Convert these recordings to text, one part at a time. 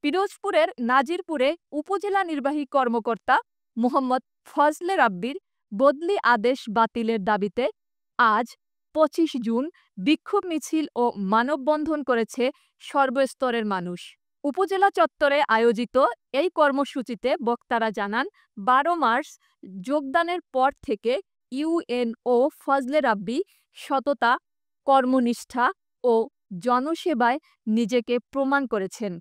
পিরোজপুরের নাজিরপুরে উপজেলা নির্বাহী কর্মকর্তা মোহাম্মদ ফজলে রাব্বির বদলি আদেশ বাতিলের দাবিতে আজ ২৫ জুন বিক্ষোভ মিছিল ও মানববন্ধন করেছে সর্বস্তরের মানুষ। উপজেলা চত্বরে আয়োজিত এই কর্মসূচিতে বক্তারা জানান, ১২ মার্চ যোগদানের পর থেকে ইউএনও ফজলে রাব্বি সততা, কর্মনিষ্ঠা ও জনসেবায় নিজেকে প্রমাণ করেছেন।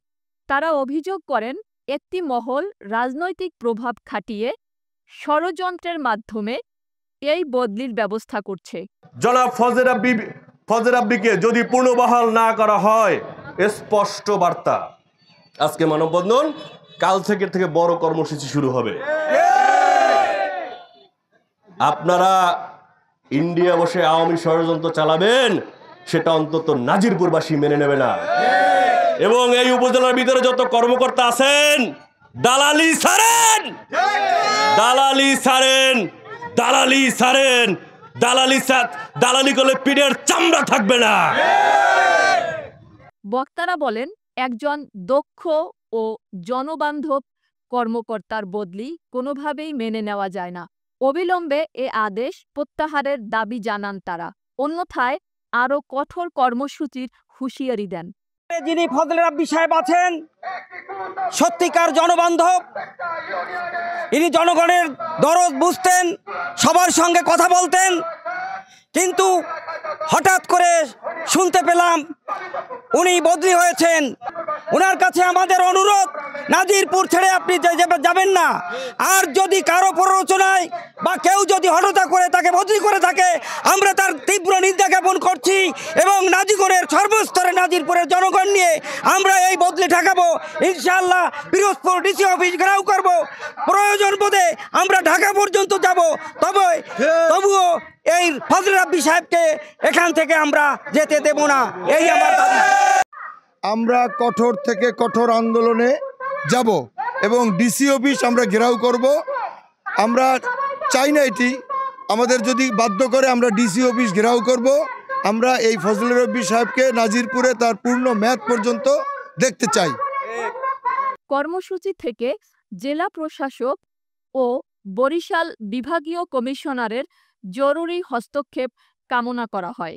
তারা অভিযোগ করেন, একটি মহল রাজনৈতিক প্রভাব খাটিয়ে ষড়যন্ত্রের মাধ্যমে এই বদলির ব্যবস্থা করছে। জনাব ফজলে রাব্বিকে যদি পুনর্বহাল না করা হয়, স্পষ্ট বার্তা, আজকে মানববন্ধন, কাল থেকে বড় কর্মসূচি শুরু হবে। আপনারা ইন্ডিয়া বসে আওয়ামী ষড়যন্ত্র চালাবেন, সেটা অন্তত নাজিরপুরবাসী মেনে নেবে না। এবং এই উপজেলার ভিতরে যত কর্মকর্তা আছেন, দালালি ছাড়েন, দালালি ছাড়েন, দালালি ছাড়েন, দালালি করলে পিঠের চামড়া থাকবে না। বক্তারা বলেন, একজন দক্ষ ও জনবান্ধব কর্মকর্তার বদলি কোনোভাবেই মেনে নেওয়া যায় না। অবিলম্বে এ আদেশ প্রত্যাহারের দাবি জানান তারা, অন্যথায় আরও কঠোর কর্মসূচির হুঁশিয়ারি দেন। যিনি ফজলে রাব্বি সাহেব আছেন, সত্যিকার জনবান্ধব, ইনি জনগণের দরদ বুঝতেন, সবার সঙ্গে কথা বলতেন, কিন্তু হঠাৎ করে শুনতে পেলাম উনি বদলি হয়েছেন। ওনার কাছে আমাদের অনুরোধ, নাজিরপুর ছেড়ে আপনি যাবেন না। আর যদি কারো প্ররোচনায় বা কেউ যদি হঠাৎ করে তাকে বদলি করে থাকে, আমরা তার তীব্র নিন্দা জ্ঞাপন করছি এবং নাজিগণের সর্বস্তরে নাজিরপুরের জনগণ নিয়ে আমরা এই বদলি ঠেকাবো। ইনশাআল্লাহ পিরোজপুর ডিসি অফিস ঘেরাও করব, প্রয়োজন বোধে আমরা ঢাকা পর্যন্ত যাব, তবুও এই ফজলে রাব্বি সাহেবকে এখান থেকে আমরা যেতে দেব না, এই আমার দাবি। আমরা কঠোর থেকে কঠোর আন্দোলনে যাব এবং ডিসি অফিস আমরা ঘেরাও করব। আমরা চাই না এটি, আমাদের যদি বাধ্য করে আমরা ডিসি অফিস ঘেরাও করব। আমরা এই ফজলে রাব্বি সাহেবকে নাজিরপুরে তার পূর্ণ মেয়াদ পর্যন্ত দেখতে চাই। কর্মসূচি থেকে জেলা প্রশাসক ও বরিশাল বিভাগীয় কমিশনারের জরুরি হস্তক্ষেপ কামনা করা হয়।